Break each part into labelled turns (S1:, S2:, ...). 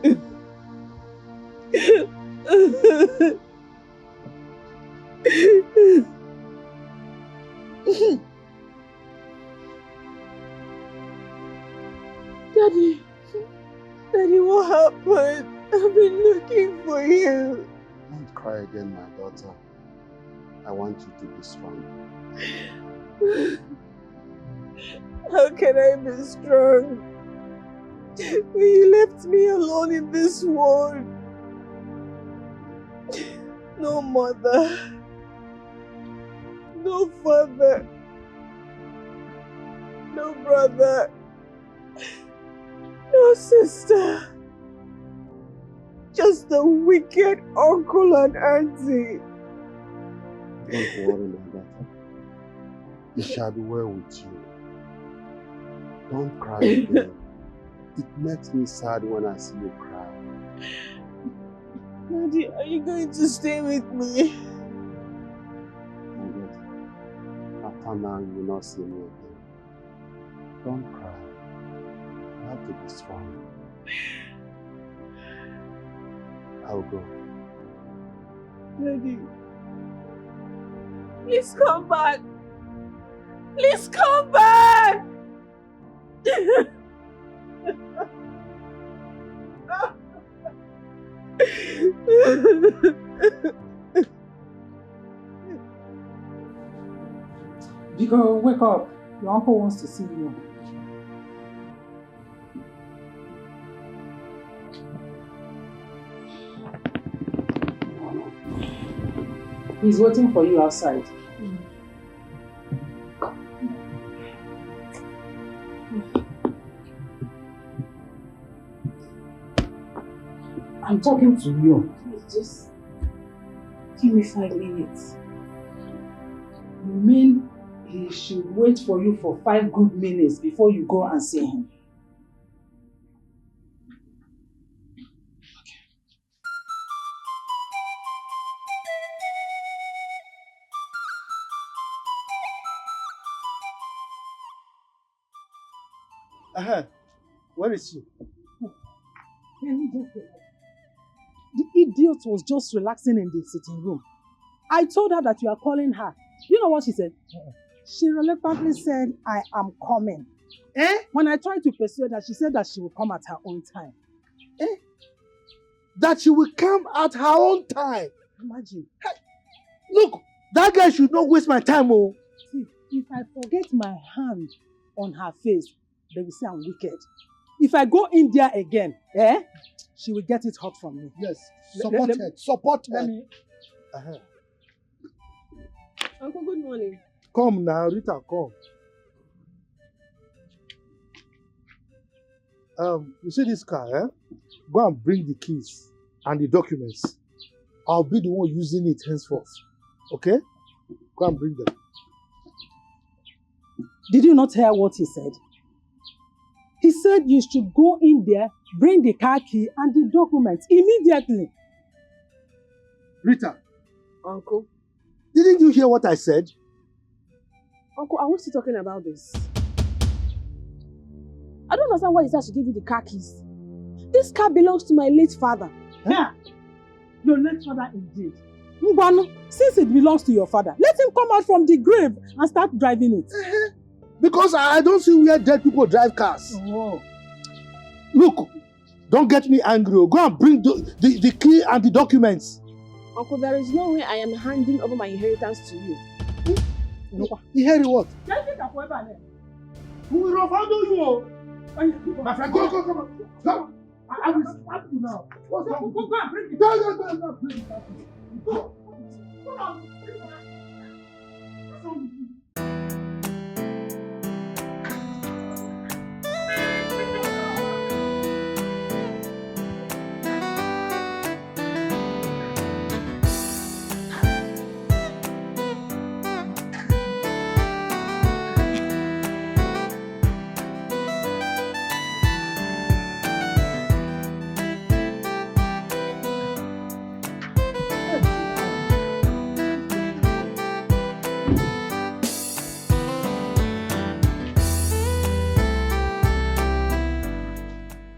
S1: Daddy, what happened? I've been looking for you.
S2: Don't cry again, my daughter. I want you to be strong.
S1: How can I be strong when you left me alone in this world? No mother, no father, no brother, no sister. Just a wicked uncle and auntie.
S2: Don't worry, my daughter. It shall be well with you. Don't cry again. It makes me sad when I see you cry.
S1: Daddy, are you going to stay with me?
S2: After now, you will not see me again. Don't cry. You have to be strong. I'll go.
S1: Daddy, please come back. Please come back.
S3: Vigo, wake up. Your uncle wants to see you. He's waiting for you outside. I'm talking to you.
S1: Just give me 5 minutes.
S3: You mean he should wait for you for 5 good minutes before you go and see him?
S2: Where is she?
S3: The idiot was just relaxing in the sitting room. I told her that you are calling her. You know what she said? She reluctantly said, I am coming. When I tried to persuade her, she said that she will come at her own time.
S2: That she will come at her own time.
S3: Imagine.
S2: Hey, look, that girl should not waste my time. Oh.
S3: See, if I forget my hand on her face, they will say I'm wicked. If I go in there again, she will get it hot from me.
S2: Yes, support her. Support her.
S1: Uncle, good morning.
S2: Come now, Rita, come. You see this car, Go and bring the keys and the documents. I'll be the one using it henceforth. Okay? Go and bring them.
S3: Did you not hear what he said? He said you should go in there, bring the car key and the documents immediately.
S2: Rita.
S1: Uncle.
S2: Didn't you hear what I said?
S1: Uncle, are we still talking about this? I don't understand why he said I should give you the car keys. This car belongs to my late father.
S3: Yeah. Your late father indeed. Mbano, since it belongs to your father, let him come out from the grave and start driving it.
S2: Because I don't see where dead people drive cars.
S3: Oh.
S2: Look, don't get me angry. Go and bring the key and the documents.
S1: Uncle, there is no way I am handing over my inheritance to you.
S2: Inherit what? Who will handle you? My friend, go. Go. I will slap you now. What's wrong? Go and bring it. Go. Bring it. Go. Come on.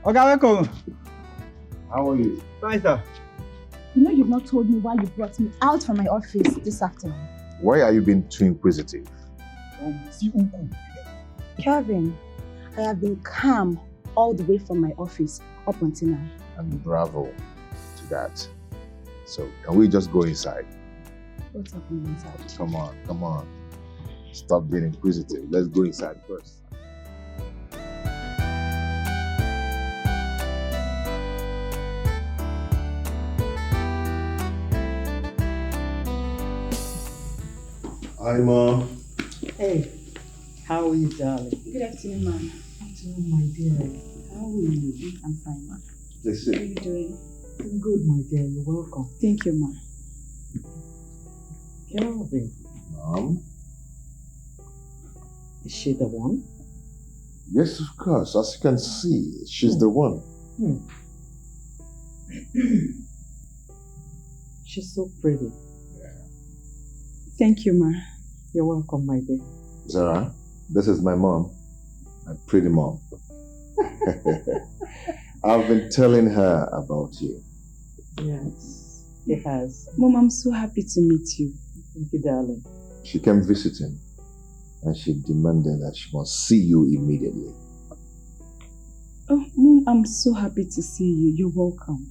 S4: Okay, welcome. How are you?
S5: Fine, sir.
S6: You know you've not told me why you brought me out from my office this afternoon.
S4: Why are you being too inquisitive?
S6: Kelvin, I have been calm all the way from my office up until now.
S4: And bravo to that. So, can we just go inside?
S6: What's happening inside?
S4: Come on. Stop being inquisitive. Let's go inside first.
S2: Hi, Mom.
S7: Hey, how are you, darling?
S6: Good afternoon, ma'am.
S7: Afternoon, my dear. How are you?
S6: I'm fine, ma'am.
S2: Let's
S6: How are
S2: see.
S6: you doing?
S7: I'm good, my dear. You're welcome.
S6: Thank you, ma'am.
S7: Kelvin,
S4: Mom?
S7: is she the one?
S4: Yes, of course. As you can see, she's the one.
S7: She's so pretty.
S6: Thank you, ma'am.
S7: You're welcome, my dear.
S4: Zara, this is my mom. My pretty mom. I've been telling her about you.
S7: Yes, he has.
S6: Mom, I'm so happy to meet you.
S7: Thank you, darling.
S4: She came visiting and she demanded that she must see you immediately.
S6: Oh, Mom, I'm so happy to see you. You're welcome.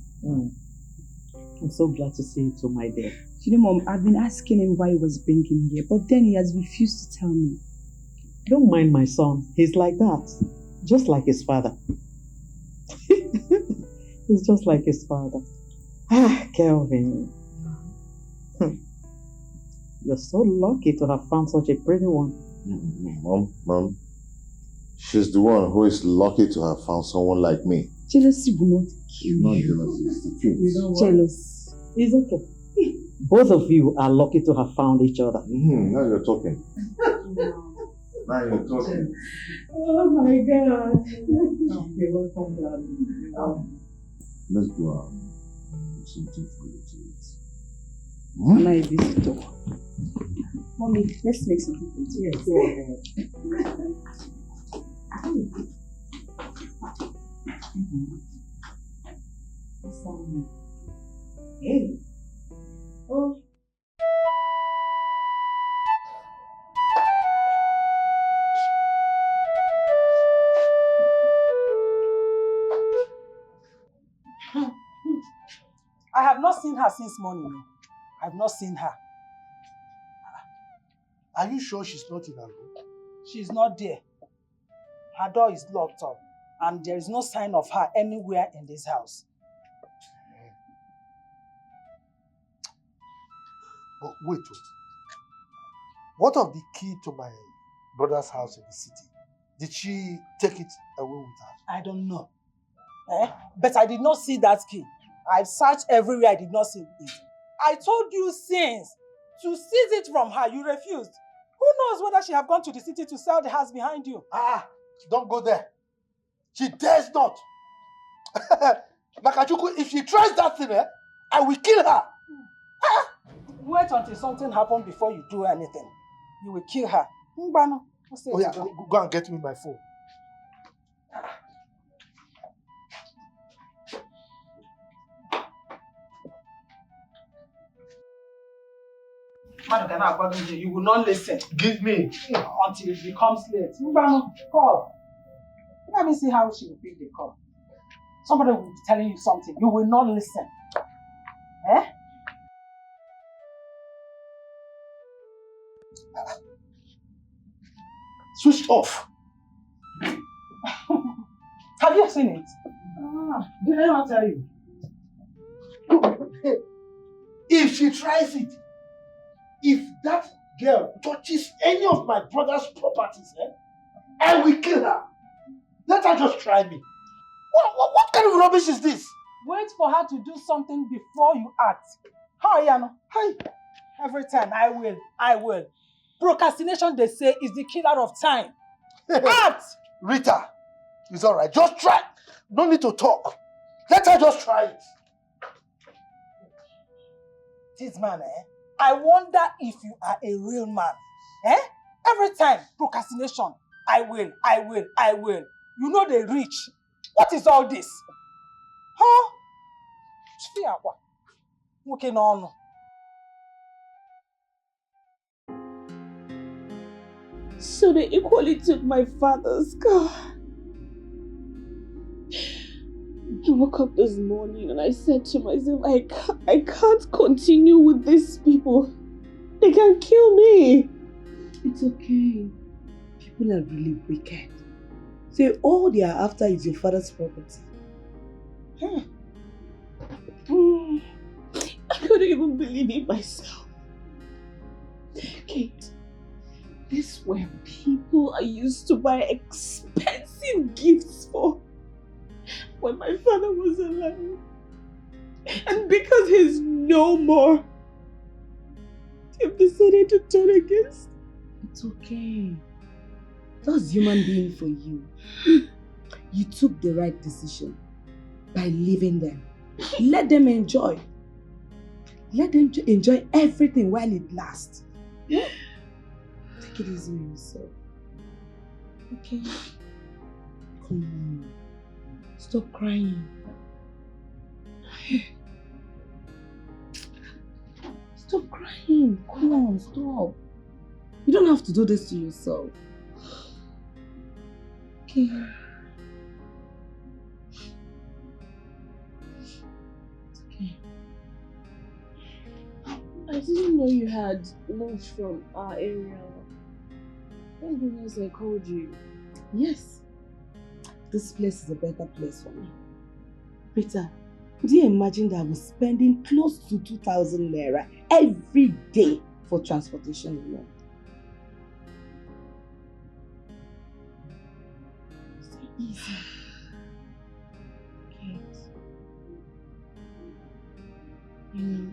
S7: I'm so glad to see you too, my dear.
S6: You know, Mom, I've been asking him why he was bringing me here, but then he has refused to tell me.
S7: Don't mind my son. He's like that. Just like his father. He's just like his father. Ah, Kelvin. You're so lucky to have found such a pretty one.
S4: Mom, she's the one who is lucky to have found someone like me.
S6: Jealousy will not kill
S4: Not
S6: you.
S4: jealousy, it's the truth.
S7: You know what?
S6: Jealous.
S7: It's okay. Both of you are lucky to have found each other.
S4: Now you're talking. Now you're talking.
S7: Oh my God. You're welcome, darling.
S4: Let's go out. Something for you to eat.
S6: Am I a visitor? Mommy, let's make something for you.
S7: Yes, go ahead. Hey. Oh.
S3: I have not seen her since morning. I have not seen her.
S5: Are you sure she's not in her room?
S3: She's not there. Her door is locked up and there is no sign of her anywhere in this house.
S5: But wait, what of the key to my brother's house in the city? Did she take it away with her?
S3: I don't know. But I did not see that key. I've searched everywhere, I did not see it. I told you since to seize it from her, you refused. Who knows whether she have gone to the city to sell the house behind you?
S5: Don't go there. She dares not. Makachuku, if she tries that thing, I will kill her.
S3: Wait until something happens before you do anything. You will kill her. Mbano,
S5: Oh yeah, go and get me my phone.
S3: You will not listen
S5: Give me.
S3: until it becomes late. Mbano, call. Let me see how she will pick the call. Somebody will be telling you something. You will not listen.
S5: Switch off.
S3: Have you seen it? Did anyone tell you?
S5: If she tries it, if that girl touches any of my brother's properties, I will kill her. Let her just try me. What kind of rubbish is this?
S3: Wait for her to do something before you act. How Yano? Hi. Every time, I will. Procrastination, they say, is the killer of time. Act!
S5: Rita, it's all right. Just try. No need to talk. Let her just try it.
S3: This man, I wonder if you are a real man. Every time, procrastination. I will. You know they rich. What is all this? Huh?
S1: So they equally took my father's car. I woke up this morning and I said to myself, I can't continue with these people. They can kill me.
S8: It's okay. People are really wicked. So all they are after is your father's property.
S1: I couldn't even believe it myself. Kate, these were people I used to buy expensive gifts for when my father was alive. And because he's no more, they've decided to turn against.
S8: It's okay. That's human being for you. You took the right decision by leaving them. Let them enjoy. Let them enjoy everything while it lasts. Take it easy on yourself. Okay? Come on. Stop crying. Stop crying. Come on, stop. You don't have to do this to yourself. Okay. It's okay.
S1: I didn't know you had moved from our area. Thank goodness I called you.
S8: Yes. This place is a better place for me. Rita, could you imagine that I was spending close to 2,000 naira every day for transportation alone? So easy. Kate.
S1: You know,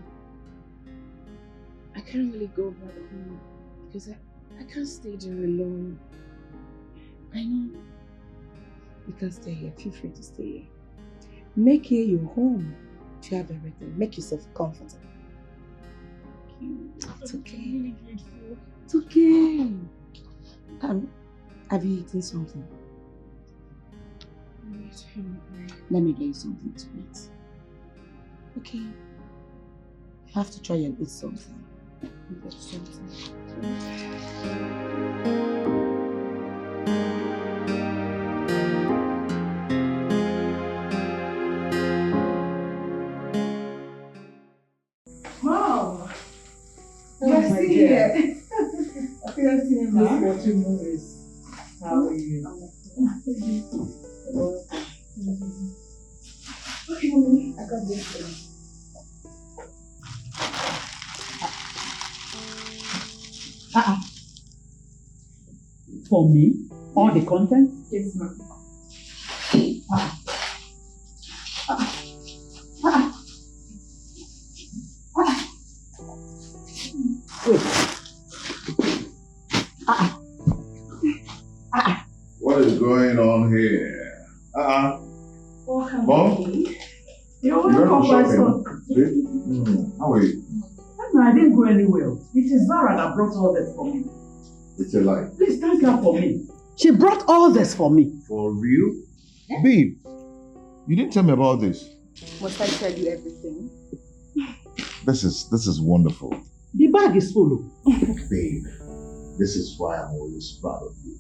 S1: I can't really go back home because I can't stay there alone.
S8: I know. You can stay here. Feel free to stay here. Make here your home. You have everything. Make yourself comfortable.
S1: Thank you.
S8: It's okay.
S1: I'm really grateful.
S8: It's okay. Have you eaten something? Let me get you something to eat. Okay. You have to try and eat something. Get something.
S3: Mom!
S7: Yes,
S3: Yes,
S7: dear.
S3: Yes,
S7: Just watching movies. How are you?
S3: Okay, Mommy, I got this for you.
S7: For me? All the content?
S3: Yes, ma'am.
S7: Wait.
S4: What is going on here?
S3: Welcome,
S4: Mom?
S3: Mommy.
S7: You're
S4: You went
S7: welcome,
S4: for
S7: my
S4: shopping?
S7: son.
S4: How are you?
S7: No, I didn't go anywhere. It is Zara that brought all this for me.
S4: It's a lie.
S7: Please thank her for me. She brought all this for me.
S4: For real? Babe, you didn't tell me about this.
S6: Must I tell you everything?
S4: This is wonderful.
S7: The bag is full.
S4: Babe, this is why I'm always proud of you.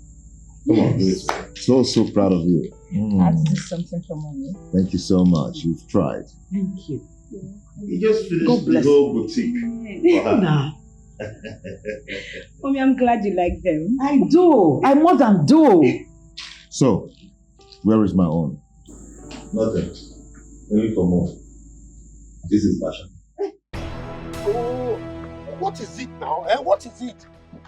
S4: Come on, babe. So proud of you.
S6: I have to do something for Mommy.
S4: Thank you so much. You've tried.
S7: Thank you.
S4: You just
S7: God
S4: finished the
S7: bless.
S4: whole boutique.
S7: Nah,
S6: Mommy, I'm glad you like them.
S7: I do. I more than do.
S4: So, where is my own? Nothing. Only for more. This is passion.
S5: Oh, what is it now? What is it?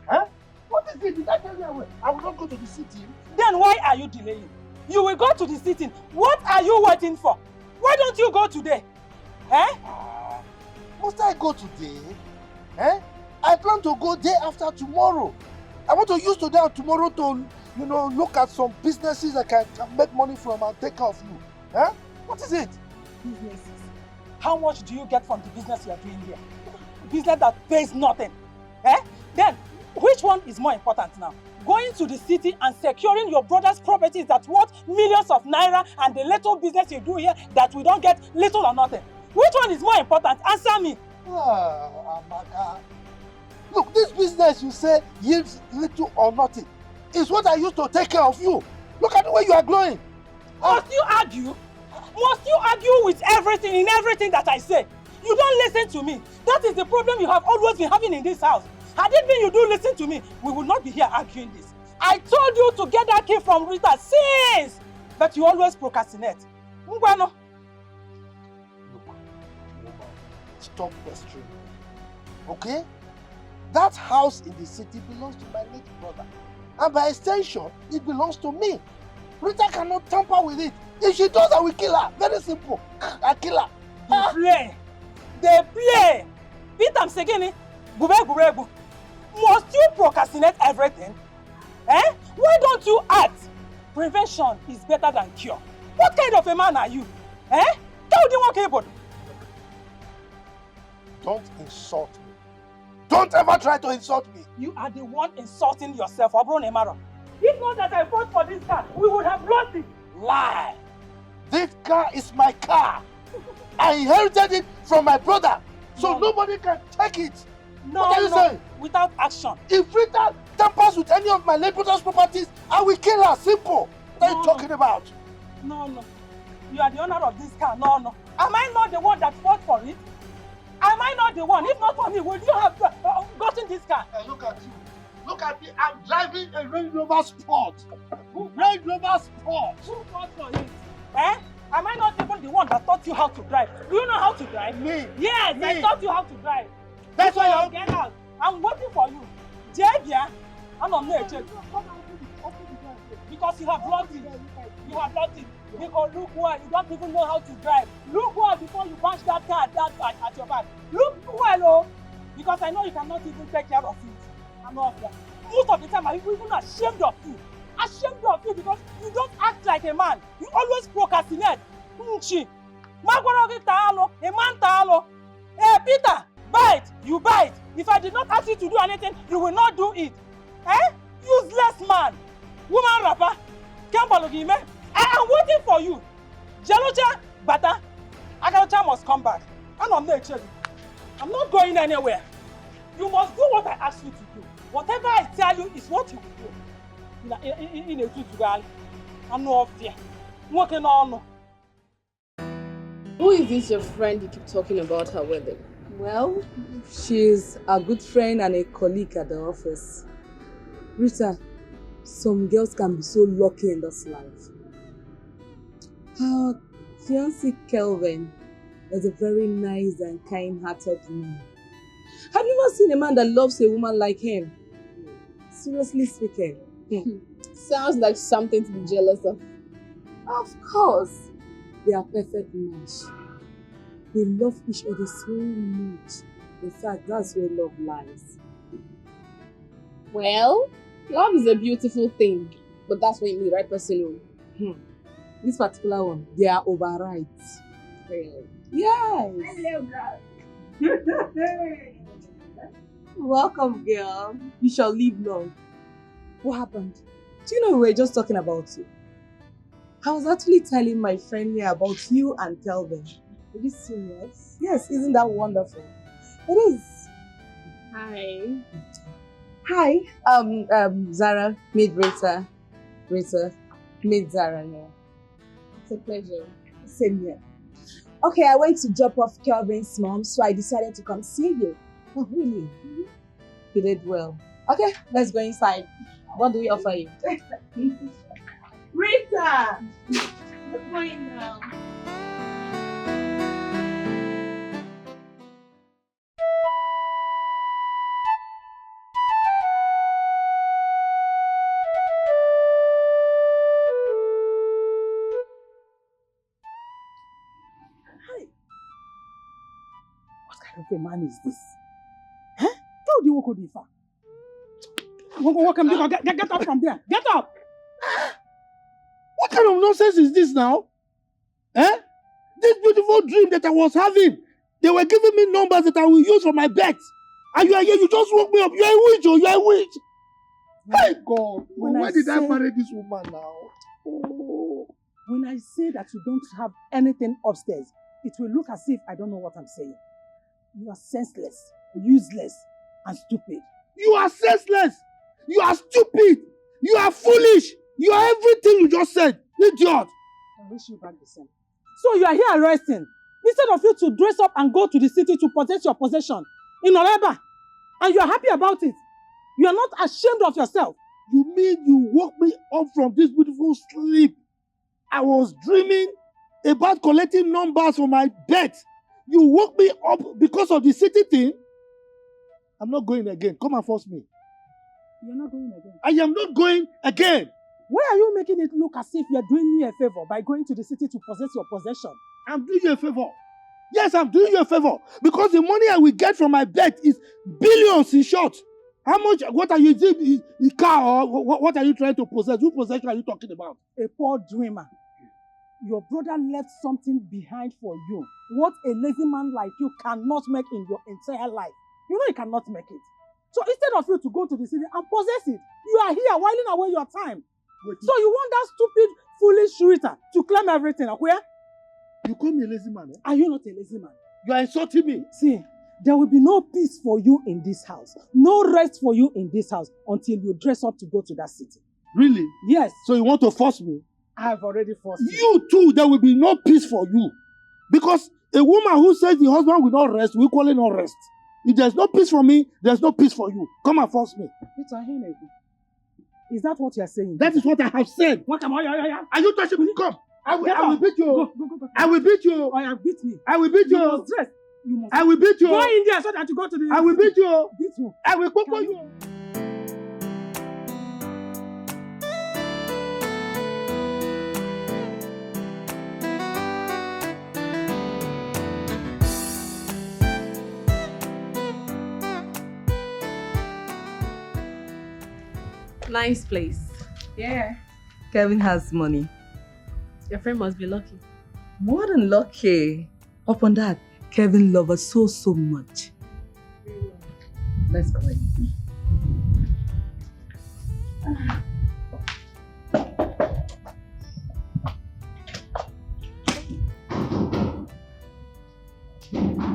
S5: Huh? What is it? Did I tell you I will not go to the city?
S3: Then why are you delaying? You will go to the sitting. What are you waiting for? Why don't you go today? Eh?
S5: Must I go today? I plan to go day after tomorrow. I want to use today and tomorrow to, look at some businesses I can make money from and take care of you. Huh? What is it?
S3: Businesses. How much do you get from the business you are doing here? Business that pays nothing. Then, which one is more important now? Going to the city and securing your brother's properties that's worth millions of naira and the little business you do here that we don't get little or nothing. Which one is more important? Answer me.
S5: Amaka. Look, this business you say yields little or nothing is what I used to take care of you. Look at the way you are glowing.
S3: Must you argue? Must you argue with everything, in everything that I say? You don't listen to me. That is the problem you have always been having in this house. Had it been you do listen to me, we would not be here arguing this. I told you to get that key from Rita since, but you always procrastinate. Ngwano.
S5: Look, woman, stop pestering me. Okay? That house in the city belongs to my late brother. And by extension, it belongs to me. Rita cannot tamper with it. If she does, I will kill her. Very simple. I kill her.
S3: They play. They play. Peter Msegini, gube. Must you procrastinate everything? Eh? Why don't you act? Prevention is better than cure. What kind of a man are you? Eh?
S5: Don't insult me. Don't ever try to insult me.
S3: You are the one insulting yourself, Obron Emaro. If not that I fought for this car, we would have lost it. Lie.
S5: This car is my car. I inherited it from my brother. So nobody can take it. What are you saying?
S3: Without action.
S5: If Rita tampers with any of my late brother's properties, I will kill her. Simple. What are you talking about?
S3: No. You are the owner of this car. No. Am I not the one that fought for it? Am I not the one? If not for me, would you have gotten this car?
S5: Hey, look at you. Look at me. I'm driving a Range Rover Sport. Range Rover Sport.
S3: Who fought for it? Eh? Am I not even the one that taught you how to drive? Do you know how to drive?
S5: Me?
S3: Yes,
S5: Me.
S3: I taught you how to drive.
S5: That's why you're...
S3: Get out. I'm waiting for you. Jebia, I'm on there. Because you have lost it. You have lost it. Because look well, you don't even know how to drive. Look well before you punch that car at your back. Look well, oh. Because I know you cannot even take care of it. I'm not there. Most of the time, I'm even ashamed of you. Ashamed of you because you don't act like a man. You always procrastinate. Nchi. Magwaragi taalo, a man taalo. Hey, Peter, bite. You bite. If I did not ask you to do anything, you will not do it. Eh? Useless man. Woman rapper. Kembalogime. I am waiting for you. Jelocha, Bata, Agalocha must come back. And I'm not changing. I'm not going anywhere. You must do what I ask you to do. Whatever I tell you is what you will do. In a good girl. I'm no fear. Working on.
S1: Who is this your friend you keep talking about her wedding?
S8: Well, she's a good friend and a colleague at the office. Rita, some girls can be so lucky in this life. Her fiancé Kelvin is a very nice and kind-hearted man. Have you ever seen a man that loves a woman like him? Seriously speaking.
S1: Sounds like something to be jealous of.
S8: Of course. They are perfect match. They love each other so much. In fact, that's where love lies.
S1: Well, love is a beautiful thing, but that's when you meet the right person.
S8: This particular one, they are overright.
S1: Really?
S8: Yes. Welcome, girl. You shall live long. What happened? Do you know we were just talking about you? I was actually telling my friend here about you and Kelvin. Are you serious? Yes, isn't that wonderful? It is.
S1: Hi.
S8: Hi. Zara, meet Rita. Rita, meet Zara here.
S1: It's a pleasure.
S8: Same here. Okay, I went to drop off Kelvin's mom, so I decided to come see you. Oh, really? You did well. Okay, let's go inside. What do we offer you?
S1: Rita! What's going now?
S3: What kind of a man is this? Huh? How do you walk this far? Get up from there. Get up!
S5: What kind of nonsense is this now? Eh? This beautiful dream that I was having, they were giving me numbers that I will use for my bets. And you are here, you just woke me up. You are a witch, you are a witch. Hey God, why did I marry this woman now?
S3: Oh, when I say that you don't have anything upstairs, it will look as if I don't know what I'm saying. You are senseless, useless, and stupid.
S5: You are senseless. You are stupid. You are foolish. You are everything you just said. Idiot.
S3: I wish you back the same. So you are here arresting. Instead of you to dress up and go to the city to possess your possession in Oreba, and you are happy about it. You are not ashamed of yourself.
S5: You mean you woke me up from this beautiful sleep? I was dreaming about collecting numbers for my bet. You woke me up because of the city thing? I'm not going again. Come and force me.
S3: You're not going again.
S5: I am not going again.
S3: Why are you making it look as if you're doing me a favor by going to the city to possess your possession?
S5: I'm doing you a favor. Yes, I'm doing you a favor. Because the money I will get from my bet is billions in short. How much, what are you doing? A car or what are you trying to possess? Which possession are you talking about?
S3: A poor dreamer. Your brother left something behind for you. What a lazy man like you cannot make in your entire life. You know you cannot make it. So instead of you to go to the city and possess it, you are here whiling away your time.
S5: Wait,
S3: so you want that stupid, foolish shooter to claim everything. Where?
S5: You call me a lazy man, eh?
S3: Are you not a lazy man?
S5: You are insulting me.
S3: See, there will be no peace for you in this house. No rest for you in this house until you dress up to go to that city.
S5: Really?
S3: Yes.
S5: So you want to force me?
S3: I have already forced you.
S5: You too, there will be no peace for you. Because a woman who says the husband will not rest, will equally not rest. If there's no peace for me, there's no peace for you. Come and force me.
S3: Is that what you are saying?
S5: That is what I have said.
S3: What am I?
S5: Are you touching me? Come. I will beat you.
S3: Go.
S5: I will beat you.
S3: Oh, you beat me.
S5: I will beat you.
S3: You must dress. You must.
S5: I will beat you.
S3: Go in there so that you go to the.
S5: I will beat you.
S3: Beat you.
S5: I will popo you.
S1: Nice place.
S8: Yeah. Kelvin has money.
S1: Your friend must be lucky.
S8: More than lucky. Upon that, Kelvin loves us so much. Let's go in.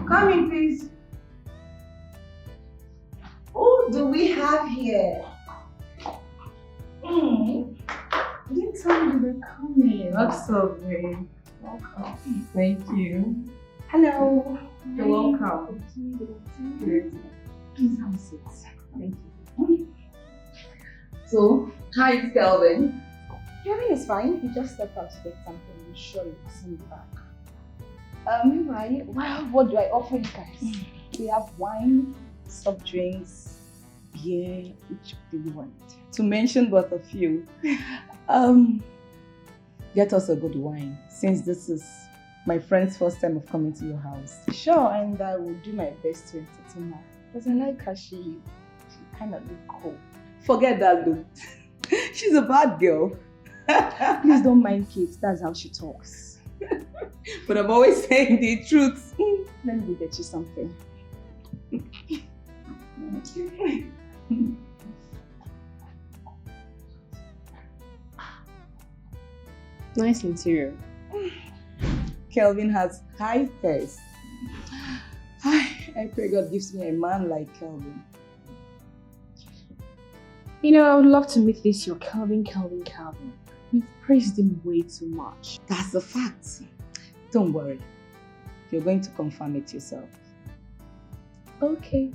S6: Come in, please. Who do we have here? You didn't tell me you were coming.
S8: What's up, babe? Welcome. Thank you.
S6: Hello.
S8: You're welcome.
S6: Good. Please have a seat.
S8: Thank you. So, how is Kelvin?
S6: Kelvin is fine. He just stepped out to get something. I'm sure you'll see me back. Meanwhile, what do I offer you guys? We have wine, soft drinks, beer. Which do you want?
S8: To mention but a few. Get us a good wine, since this is my friend's first time of coming to your house.
S6: Sure, and I will do my best to entertain her. Because I like her, she kind of look cool.
S8: Forget that look. She's a bad girl.
S6: Please don't mind Kate, that's how she talks.
S8: But I'm always saying the truth.
S6: Let me go get you something.
S1: Nice interior.
S8: Kelvin has high taste. I pray God gives me a man like Kelvin.
S1: You know, I would love to meet this your Kelvin. You've praised him way too much.
S8: That's a fact. Don't worry. You're going to confirm it yourself.
S1: Okay.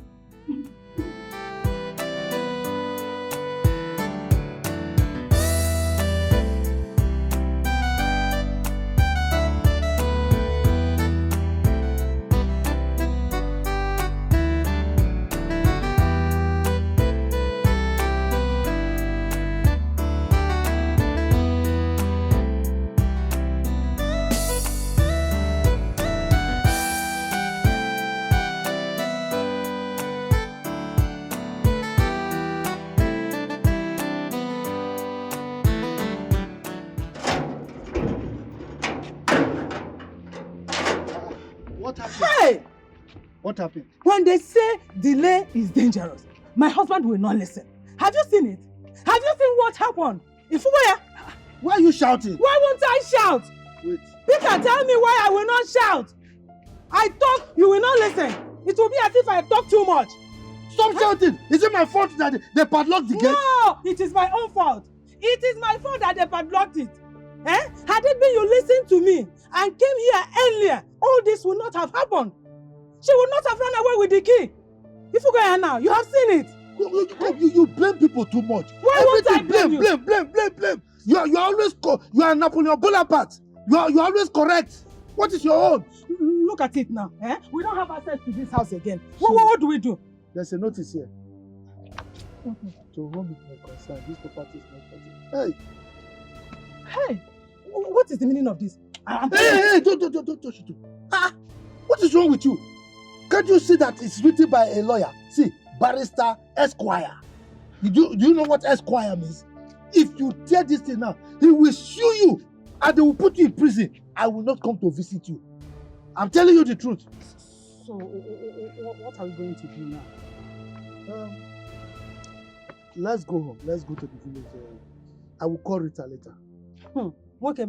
S5: What happened?
S3: When they say delay is dangerous, my husband will not listen. Have you seen it? Have you seen what happened? If where?
S5: Why are you shouting?
S3: Why won't I shout?
S5: Wait.
S3: Peter, tell me why I will not shout. I talk, you will not listen. It will be as if I talk too much.
S5: Stop shouting! Is it my fault that they padlocked the gate?
S3: No, it is my own fault. It is my fault that they padlocked it. Had it been you listened to me and came here earlier, all this would not have happened. She would not have run away with the key. If you go here now, you have seen it.
S5: You blame people too much.
S3: Why won't I blame you?
S5: Blame. You are always you are Napoleon Bonaparte. You are always correct. What is your own?
S3: Look at it now. We don't have access to this house again. What do we do?
S5: There's a notice here. To whom it may concern, this property is not property.
S3: Hey, what is the meaning of this?
S5: Hey, don't touch it. What is wrong with you? Can't you see that it's written by a lawyer? See, barrister, esquire. Do you know what esquire means? If you tear this thing now, he will sue you and they will put you in prison. I will not come to visit you. I'm telling you the truth.
S3: So, what are we going to do now?
S5: Let's go home. Let's go to the village. I will call Rita later.
S3: Okay,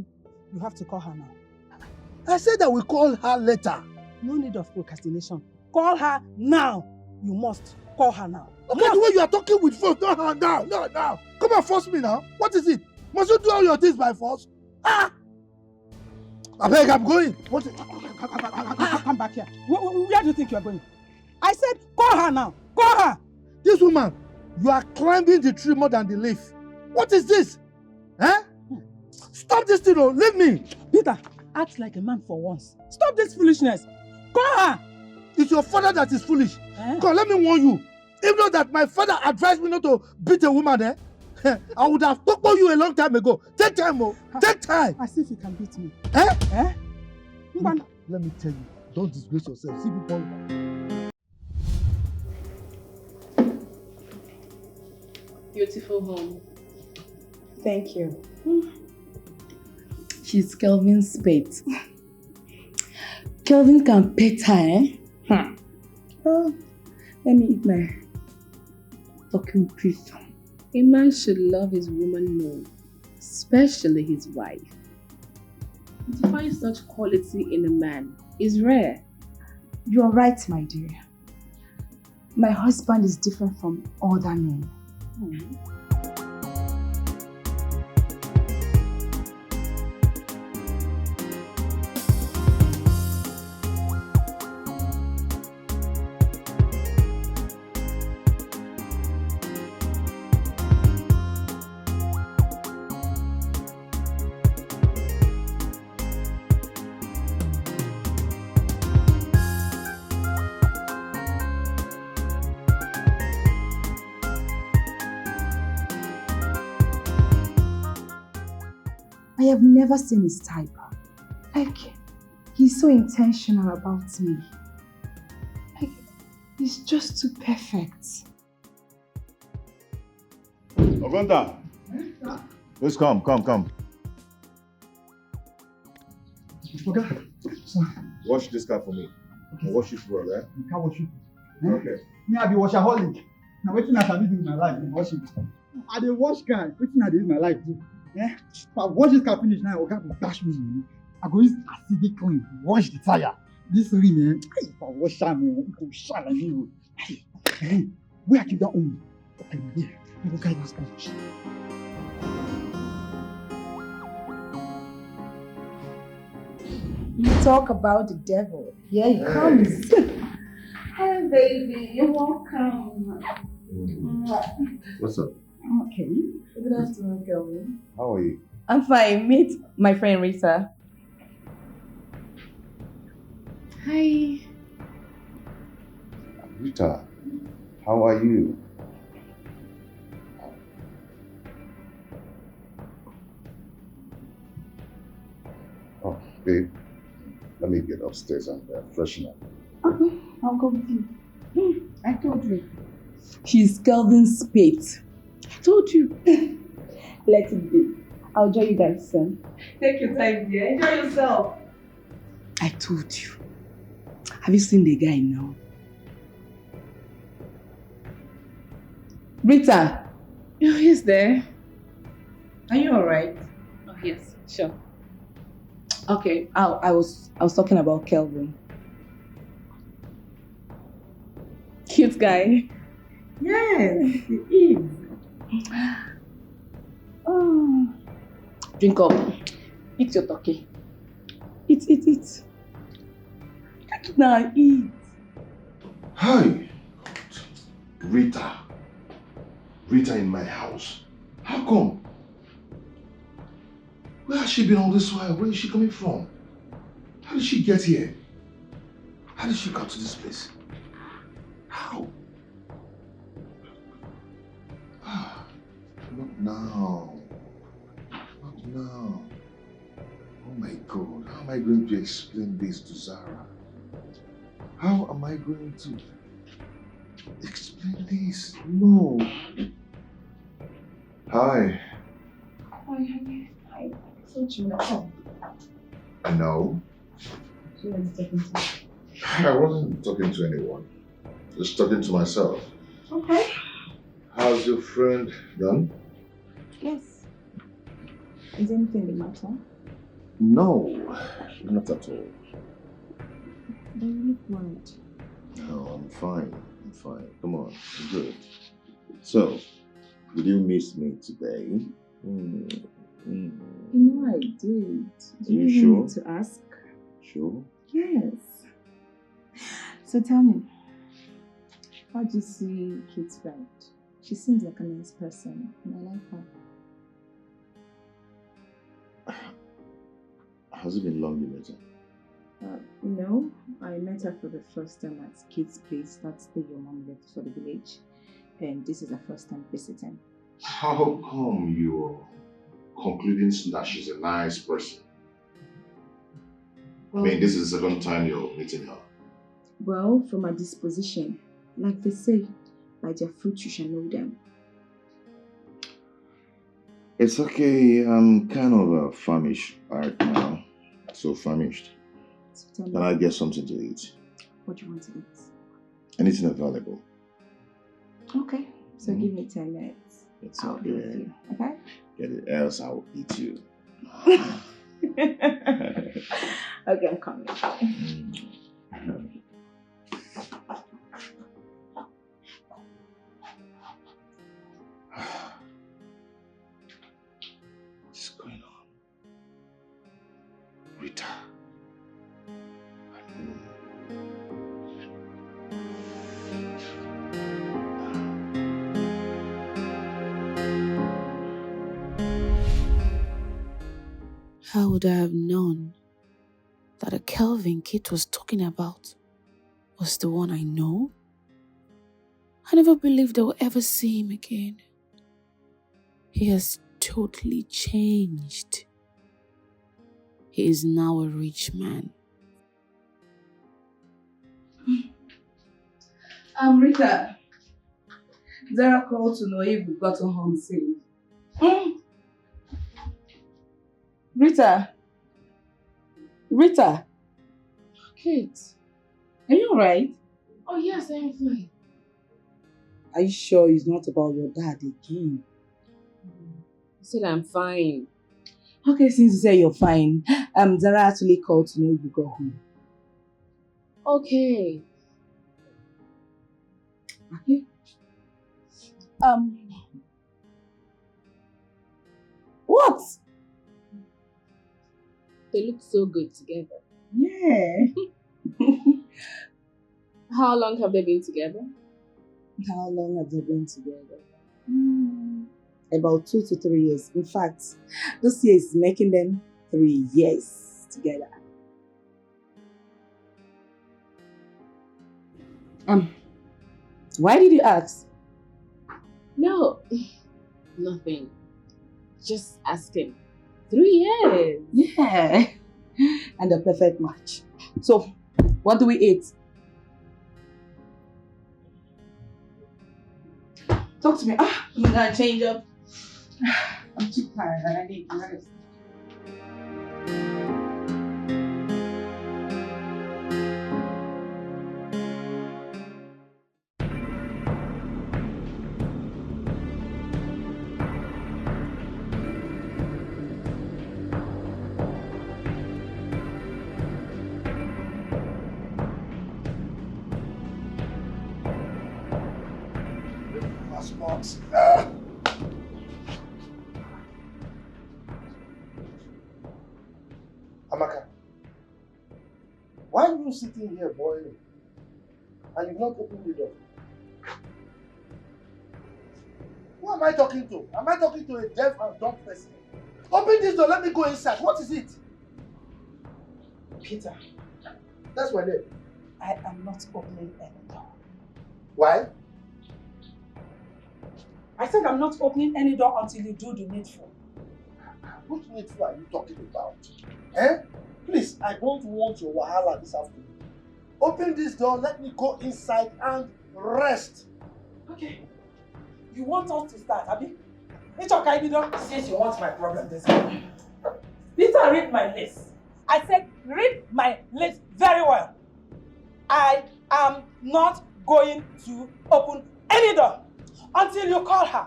S3: you have to call her now.
S5: I said I will call her later.
S3: No need of procrastination. Call her now. You must call her now.
S5: Okay, the way you are talking with force, not her now. Now. Come and force me now. What is it? Must you do all your things by force? I beg, I'm going. What?
S3: Come back here. Where do you think you are going? I said, call her now. Call her.
S5: This woman, you are climbing the tree more than the leaf. What is this? Stop this thing, leave me.
S3: Peter, act like a man for once. Stop this foolishness. Call her.
S5: It's your father that is foolish. Come, let me warn you. Even though that my father advised me not to beat a woman, I would have talked about you a long time ago. Take time, take time.
S3: As if you can beat me.
S5: Look, let me tell you, don't disgrace yourself. See people.
S8: Beautiful home.
S6: Thank you.
S8: She's Kelvin's pet. Kelvin can pet her, Oh, let me eat my talking piece. A man should love his woman more, especially his wife. To find such quality in a man is rare.
S6: You're right, my dear. My husband is different from other men. I have never seen his type. Like, he's so intentional about me. Like, he's just too perfect.
S4: Ogonta, let's come.
S5: Okay.
S4: Wash this car for me. Wash it well,
S5: You can't wash it.
S4: Okay.
S5: Me, I be washaholic. Now, what I can do in my life? Wash it. I dey wash car. Wetin I dey use my life do? If I wash this car finish now, Oga go dash me. I go use acidic clean, wash the tire. This ring, if I wash am, it go shine like new. Where I keep that on? I go carry this sponge.
S6: You talk about the devil. Here he comes. Hi, baby. You're welcome.
S4: What's up?
S6: Okay. Good afternoon, Kelvin.
S4: How are you?
S6: I'm fine. Meet my friend Rita.
S8: Hi.
S4: Rita, how are you? Oh, babe, let me get upstairs and freshen up.
S6: Okay, I'll go with you. I told you.
S8: She's Kelvin's pet. I told you.
S6: Let it be. I'll join you guys soon.
S8: Take your time, dear. Enjoy yourself. I told you. Have you seen the guy now? Rita. Oh, he's there. Are you alright? Oh, yes, sure. Okay, I was talking about Kelvin.
S1: Cute guy.
S3: Yes, it is.
S1: Oh. Drink up. Eat your turkey. Eat. Take it now, eat.
S4: Hi. Rita. Rita in my house. How come? Where has she been all this while? Where is she coming from? How did she get here? How did she come to this place? How? Not now. Not now. Oh my God. How am I going to explain this to Zara? How am I going to explain this? No. Hi.
S6: Hi. I thought you were at home.
S4: No.
S6: Who was talking to?
S4: I wasn't talking to anyone. Just talking to myself.
S6: Okay.
S4: How's your friend done?
S6: Yes. Is anything the matter?
S4: No, not at all.
S6: But you look worried.
S4: No, I'm fine. Come on, I'm good. So, did you miss me today?
S6: You know I did. Do
S4: you
S6: even
S4: sure?
S6: need to ask?
S4: Sure.
S6: Yes. So tell me, how do you see Kate's friend? She seems like a nice person, and I like her.
S4: Has it been long you met her?
S6: No, I met her for the first time at Kate's place. That's the your mom left for the village, and this is her first time visiting.
S4: How come you're concluding that she's a nice person?
S6: Well,
S4: I mean, this is the second time you're meeting her.
S6: Well, from her disposition, like they say, by their fruit you shall know them.
S4: It's okay. I'm kind of famished right now. So famished.
S6: So tell me,
S4: Can I get something to eat?
S6: what do you want to eat?
S4: Anything available.
S6: Okay, so give me 10 minutes.
S4: It's
S6: I'll be with
S4: okay.
S6: you, okay?
S4: Get it, else I'll eat you.
S6: Okay, I'm coming.
S4: What's going on? Rita.
S1: How would I have known that the Kelvin Kate was talking about was the one I know? I never believed I would ever see him again. He has totally changed. He is now a rich man.
S8: Rita. Zara called to know if we got home safe. Rita.
S1: Kate.
S8: Are you alright?
S1: Oh yes, I am fine.
S3: Are you sure it's not about your dad again?
S1: I said I'm fine.
S3: Okay, since you say you're fine, Zara actually called to know if you got home.
S1: Okay.
S3: Okay. What?
S1: They look so good together.
S3: Yeah.
S1: How long have they been together?
S3: How long have they been together? About 2 to 3 years. In fact, this year is making them 3 years together. Why did you ask?
S1: No, nothing. Just asking. 3 years.
S3: Yeah. And a perfect match. So, what do we eat? Talk to me. I'm gonna change up. I'm too tired and I need to rest.
S5: box. Amaka, why are you sitting here boiling? And you've not opened the door? Who am I talking to? Am I talking to a deaf and dumb person? Open this door, let me go inside. What is it?
S3: Peter,
S5: That's my name.
S3: I am not opening any door.
S5: Why?
S3: I said I'm not opening any door until you do the needful.
S5: Which needful are you talking about? Eh? Please, I don't want your wahala this afternoon. Open this door, let me go inside and rest.
S3: Okay. You want us to start, Abi? It's okay, Bido. Since you want my problem this morning. Peter, read my list. I said, read my list very well. I am not going to open any door until you call her.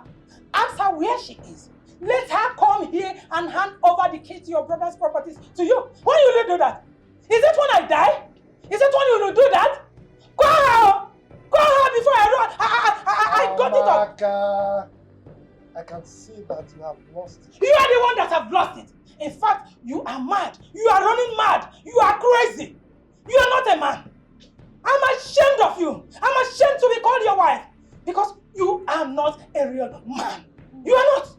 S3: Ask her where she is. Let her come here and hand over the key to your brother's properties to you. When will you do that? Is it when I die? Is it when you will do that? Call her! Call her before I run! I got it up!
S5: Amaka, I can see that you have lost it.
S3: You are the one that have lost it. In fact, you are mad. You are running mad. You are crazy. You are not a man. I'm ashamed of you. I'm ashamed to be called your wife. Because you are not a real man. You are not.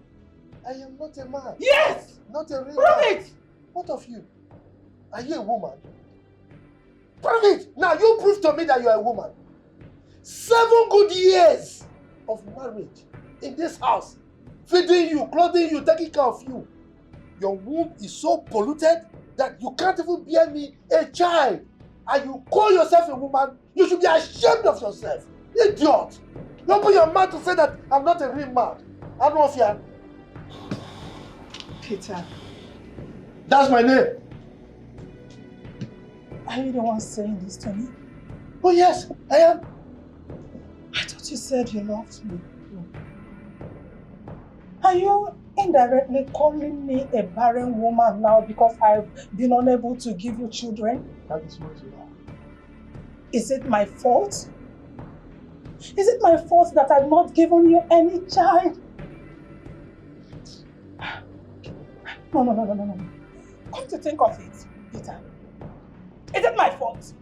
S5: I am not a man.
S3: Yes!
S5: Not a real
S3: Prove
S5: man.
S3: it!
S5: What of you? Are you a woman? Prove it! Now you prove to me that you are a woman. 7 good years of marriage in this house. Feeding you, clothing you, taking care of you. Your womb is so polluted that you can't even bear me a child. And you call yourself a woman, you should be ashamed of yourself. Idiot! You open your mouth to say that I'm not a real man. I don't know if you are.
S3: Peter,
S5: That's my name.
S3: are you the one saying this to me?
S5: Oh yes, I am.
S3: I thought you said you loved me. Are you indirectly calling me a barren woman now because I've been unable to give you children?
S5: That is what you are.
S3: Is it my fault? Is it my fault that I've not given you any child? No. Come to think of it, Peter. Is it my fault?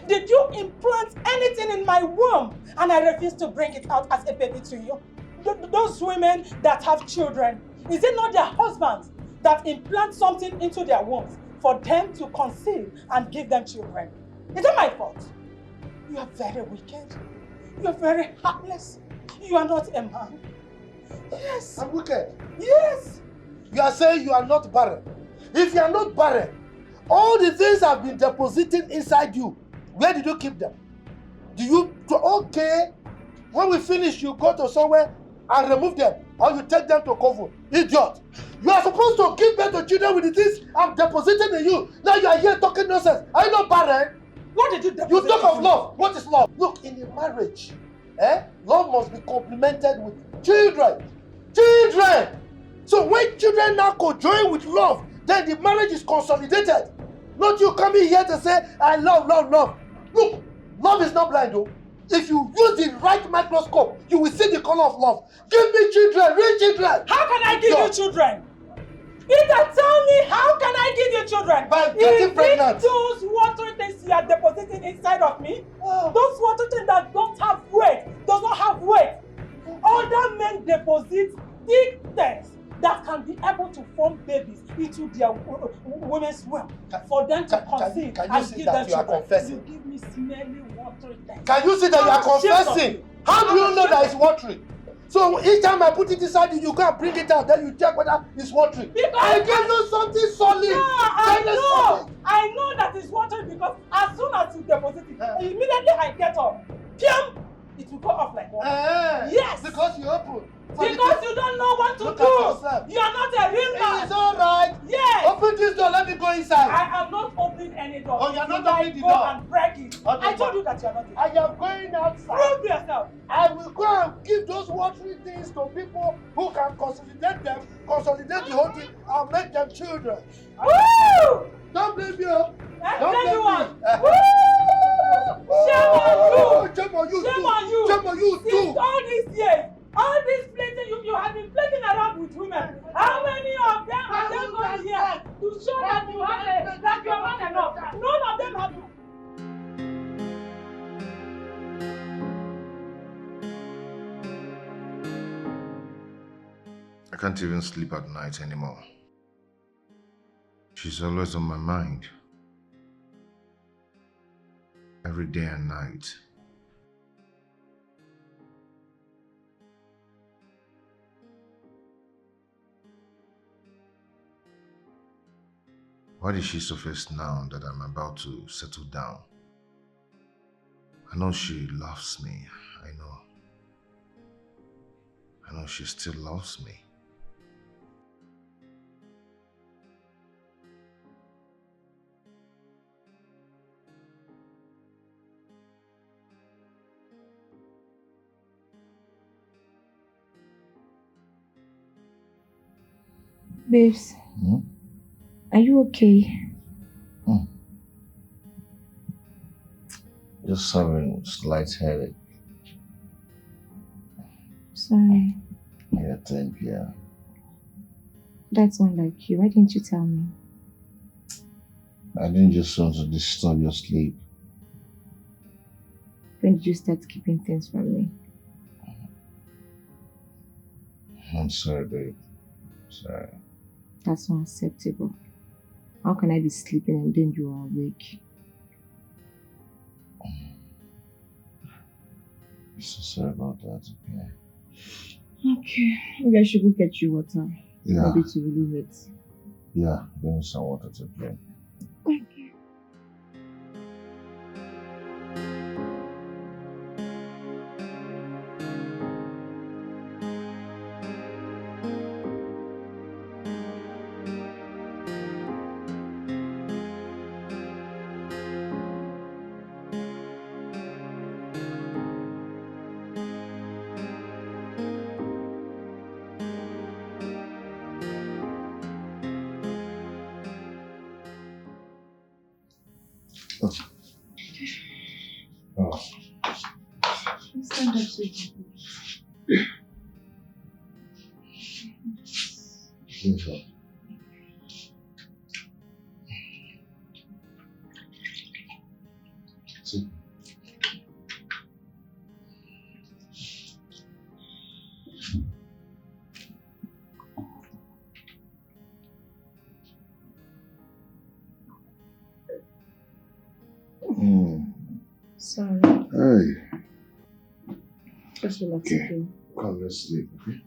S3: Did you implant anything in my womb and I refuse to bring it out as a baby to you? Those women that have children, is it not their husbands that implant something into their wombs for them to conceive and give them children? Is it my fault? You are very wicked. You are very heartless. You are not a man. Yes.
S5: I'm wicked.
S3: Yes.
S5: You are saying you are not barren. If you are not barren, all the things I've been depositing inside you, where did you keep them? Do you, okay, when we finish, you go to somewhere and remove them, or you take them to Kelvin. Idiot. You are supposed to give birth to children with the things I'm depositing in you. Now you are here talking nonsense. Are you not barren?
S3: What did you deposit?
S5: You talk of love. What is love? Look, in a marriage, love must be complemented with children. Children! So when children now conjoin with love, then the marriage is consolidated. Not you coming here to say, I love. Look, love is not blind though. If you use the right microscope, you will see the color of love. Give me children, real children.
S3: How can I give you children? Peter, tell me, how can I give you children?
S5: By getting pregnant.
S3: Is it those water things you are depositing inside of me? Those water things that don't have weight, does not have weight. Other men deposit big things that can be able to form babies into their women's womb for them to conceive and give them children. You give me smelly water things.
S5: Can you see that you are confessing? How do you know that it's watery? So each time I put it inside you, you go and bring it out, then you check whether it's watery.
S3: Because
S5: I give you something solid.
S3: No, I know that it's watery because as soon as you deposit it, immediately I get up. Piam! It will go off like water. Yes!
S5: Because you open.
S3: Because you don't know what to
S5: Look
S3: do.
S5: at yourself.
S3: You are not a real man.
S5: It's alright.
S3: Yes.
S5: Open this door, let me go inside.
S3: I am not opening any door.
S5: Oh, you are not
S3: If
S5: opening the
S3: go
S5: door.
S3: and break it.
S5: Okay,
S3: I told you that you are not.
S5: I am going outside.
S3: Prove yourself.
S5: I will go and give those watery things to people who can consolidate them, consolidate the whole thing, and make them children.
S3: Woo!
S5: Don't blame me. Don't blame me.
S3: Woo! Shame on you.
S5: Shame on you.
S3: Shame on you.
S5: Shame on you
S3: Since
S5: too.
S3: all these years,
S4: can't even sleep at night anymore. She's always on my mind. Every day and night. Why did she surface now that I'm about to settle down? I know she loves me. I know she still loves me.
S6: Babes, are you okay?
S4: Just having a slight headache.
S6: Sorry.
S4: Yeah, thank you.
S6: That's unlike you. Why didn't you tell me?
S4: I didn't just want to disturb your sleep.
S6: When did you start keeping things from me?
S4: I'm sorry, babe. Sorry.
S6: That's not acceptable. How can I be sleeping and then you are awake?
S4: I'm so sorry about that, okay?
S6: Okay. Maybe I should go get you water.
S4: Yeah.
S6: Maybe to relieve it.
S4: Yeah, give me some water to drink.
S6: Okay.
S4: Oh.
S6: Stand up, sweetie.
S4: Beautiful. See?
S6: Sorry.
S4: Hey.
S6: Just relax,
S4: Okay.
S6: okay?
S4: Come, let's sleep, okay?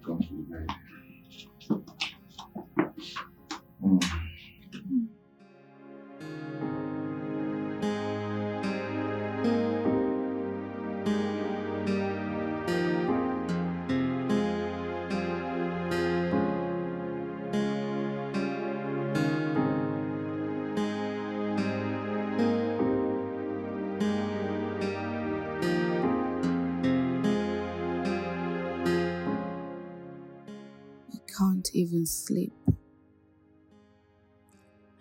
S4: Come to the bed.
S1: Can't even sleep.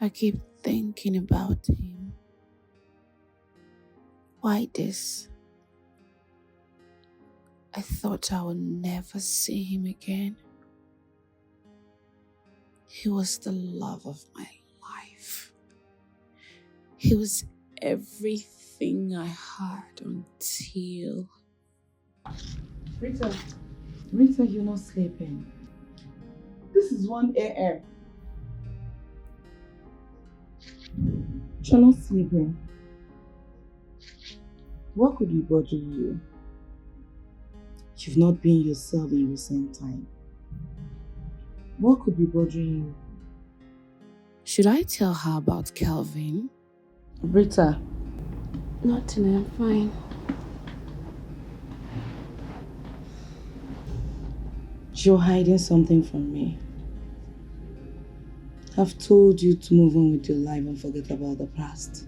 S1: I keep thinking about him. Why this? I thought I would never see him again. He was the love of my life. He was everything I had until...
S8: Rita, you're not sleeping. This is 1 a.m. You're not sleeping. What could be bothering you? You've not been yourself in recent time. What could be bothering you?
S1: Should I tell her about Kelvin?
S8: Rita.
S1: Nothing, I'm fine.
S8: You're hiding something from me. I've told you to move on with your life and forget about the past.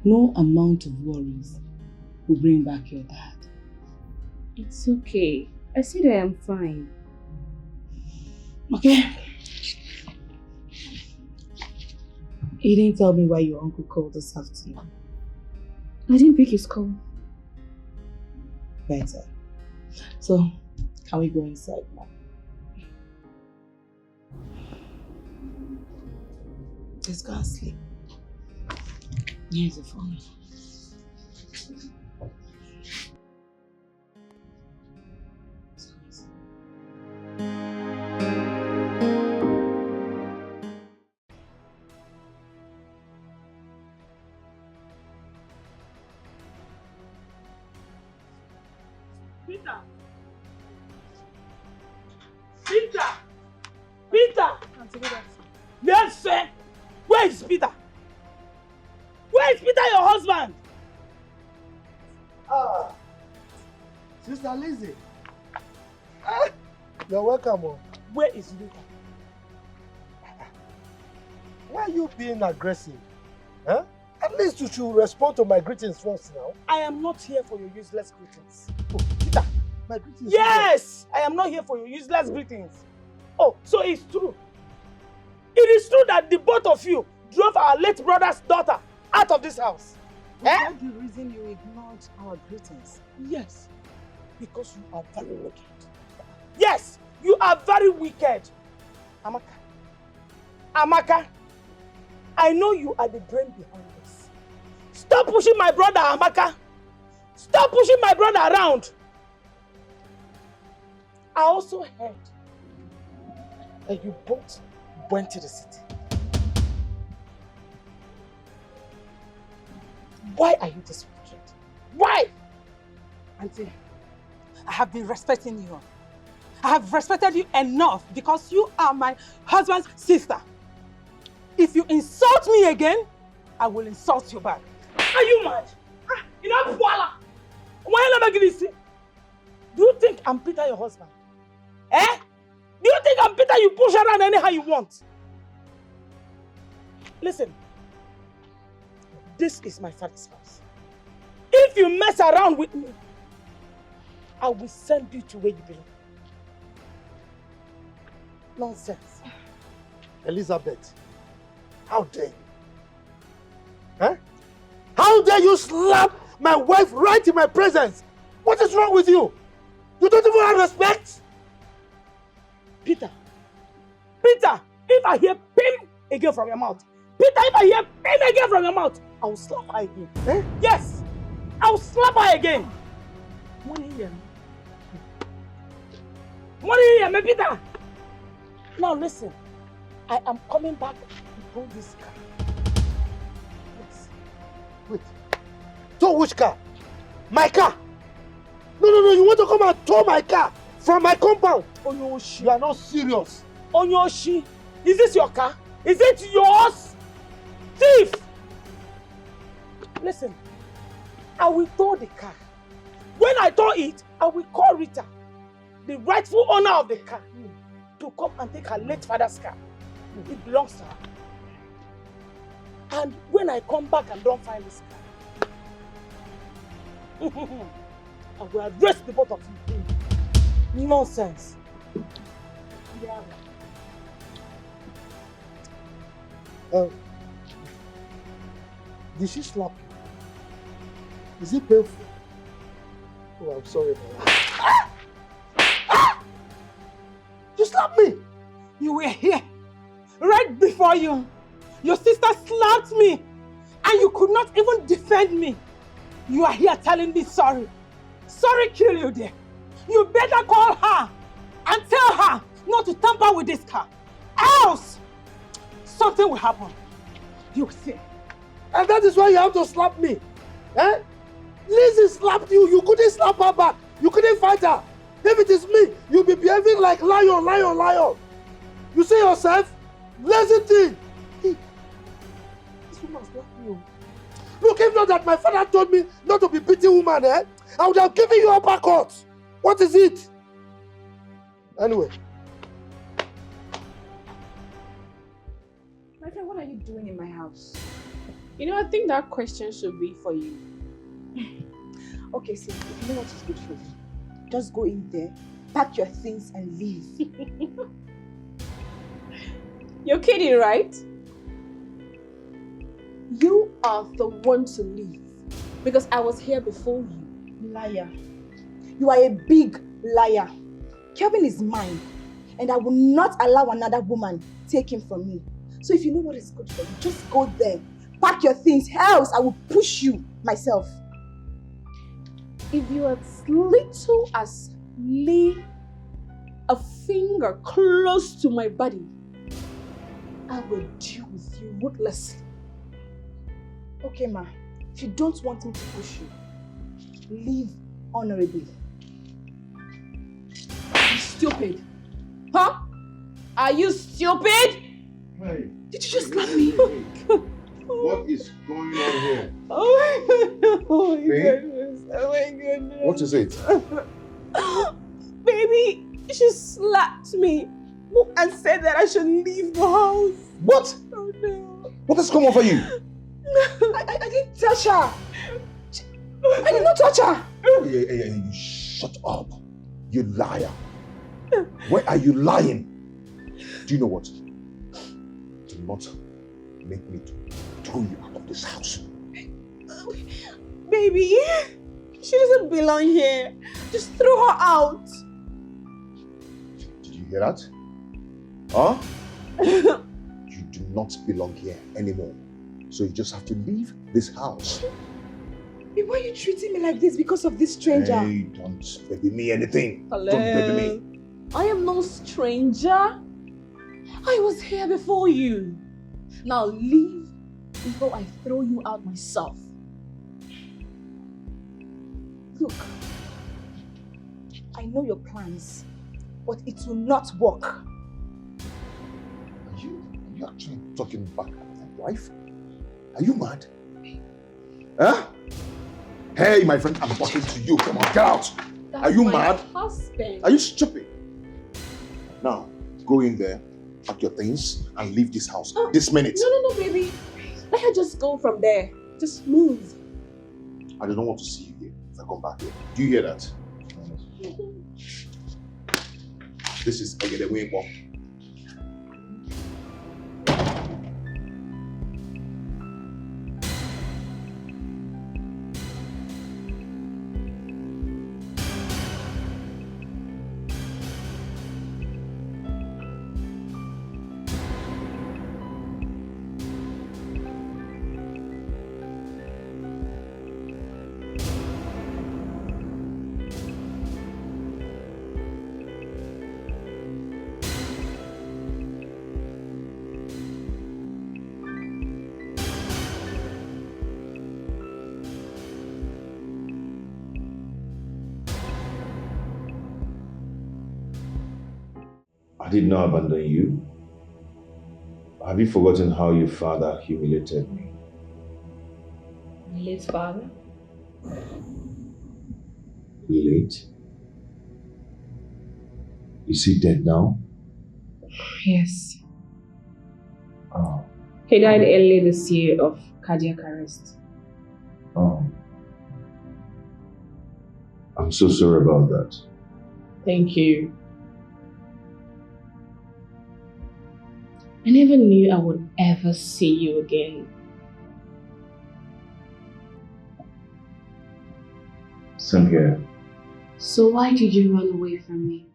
S8: No amount of worries will bring back your dad.
S6: It's okay. I said I am fine.
S8: Okay. You didn't tell me why your uncle called this afternoon.
S6: I didn't pick his call.
S8: Better. So, can we go inside now? Let's go and sleep. Here's the phone.
S1: Peter! Peter! Peter! Yes, sir! Where is Peter? Where is Peter, your husband?
S5: Sister Lizzie. You're welcome.
S1: Where is Peter?
S5: Why are you being aggressive? Huh? At least you should respond to my greetings first now.
S1: I am not here for your useless greetings.
S5: Oh, Peter, my greetings.
S1: Yes! I am not here for your useless greetings. Oh, so it's true. It is true that the both of you drove our late brother's daughter out of this house.
S3: Is that the reason you ignored our greetings?
S1: Yes. Because you are very wicked. Yes, you are very wicked. Amaka, I know you are the brain behind this. Stop pushing my brother, Amaka. Stop pushing my brother around. I also heard that you both went to the city. Why are you this wicked? Why?
S3: Auntie, I have been respecting you. I have respected you enough because you are my husband's sister. If you insult me again, I will insult you back.
S1: Are you mad? You know, voila. Why not this? Do you think I'm Peter, your husband? Eh? Do you think I'm Peter you push around anyhow you want? Listen. This is my father's house. If you mess around with me, I will send you to where you belong. Nonsense.
S5: Elizabeth, how dare you? Huh? How dare you slap my wife right in my presence? What is wrong with you? You don't even have respect?
S1: Peter, if I hear pim again from your mouth, Peter, if I hear pim again from your mouth, I will slap her again.
S5: Eh?
S1: Yes, I will slap her again. What do you hear me? What do you hear me, Peter? Now listen, I am coming back to pull this car. Yes.
S5: Wait. Tow which car? My car? No, you want to come and tow my car from my compound?
S1: Onyoshi.
S5: You are not serious.
S1: Onyoshi, is this your car? Is it yours? Thief! Listen, I will tow the car. When I tow it, I will call Rita, the rightful owner of the car, to come and take her late father's car. It belongs to her. And when I come back and don't find this car, I will arrest the both of you. Nonsense. Yeah.
S5: Did she slap you? Is it painful? Oh, I'm sorry, man. You slapped me!
S3: You were here, right before you. Your sister slapped me, and you could not even defend me. You are here telling me sorry. Sorry kill you there. You better call her and tell her not to tamper with this car. Else, something will happen. You see.
S5: And that is why you have to slap me. Eh? Lizzie slapped you. You couldn't slap her back. You couldn't fight her. If it is me, you'll be behaving like lion. You see yourself? Lazy thing. This woman slapped you. Look, if not that my father told me not to be beating woman, I would have given you a uppercut. What is it? Anyway.
S6: My friend, what are you doing in my house?
S1: You know, I think that question should be for you.
S6: Okay, so if you know what is good for you, just go in there, pack your things and leave.
S1: You're kidding, right? You are the one to leave. Because I was here before you.
S6: Liar. You are a big liar. Kelvin is mine. And I will not allow another woman take him from me. So if you know what is good for you, just go there. Pack your things, else I will push you myself.
S1: If you as little as lay a finger close to my body, I will deal with you ruthlessly.
S6: Okay, ma. If you don't want me to push you, leave honorably.
S1: stupid? Huh? Are you stupid?
S4: Hey.
S1: Did you just slap me?
S4: What is going on here?
S1: Oh my god. Oh my
S4: Babe?
S1: goodness. Oh my goodness.
S2: What is it?
S1: Baby, she slapped me and said that I should leave the house.
S2: What?
S1: Oh no.
S2: What has come over you?
S8: I didn't touch her. I did not touch her.
S2: Hey, you shut up. You liar. Why are you lying? Do you know what? Do not make me throw you out of this house.
S1: Baby, she doesn't belong here. Just throw her out.
S2: Did you hear that? Huh? You do not belong here anymore. So you just have to leave this house.
S8: Why are you treating me like this because of this stranger?
S2: Hey, don't baby me anything.
S1: Hello.
S2: Don't baby me.
S1: I am no stranger. I was here before you. Now leave before I throw you out myself.
S8: Look, I know your plans, but it will not work.
S2: Are you actually talking back at my wife? Are you mad? Huh? Hey, my friend, I'm talking to you. Come on, get out.
S1: That's
S2: Are you
S1: my
S2: mad?
S1: husband.
S2: Are you stupid? Now, go in there, pack your things, and leave this house this minute.
S1: No, baby. Let her just go from there. Just move.
S2: I don't want to see you here if I come back here. Do you hear that? This is Egedewebo.
S4: I did not abandon you. Have you forgotten how your father humiliated me?
S1: My late father?
S4: Late? Is he dead now?
S1: Yes.
S4: Oh.
S1: He died early this year of cardiac arrest.
S4: Oh. I'm so sorry about that.
S1: Thank you. I never knew I would ever see you again.
S4: Same here.
S1: So why did you run away from me?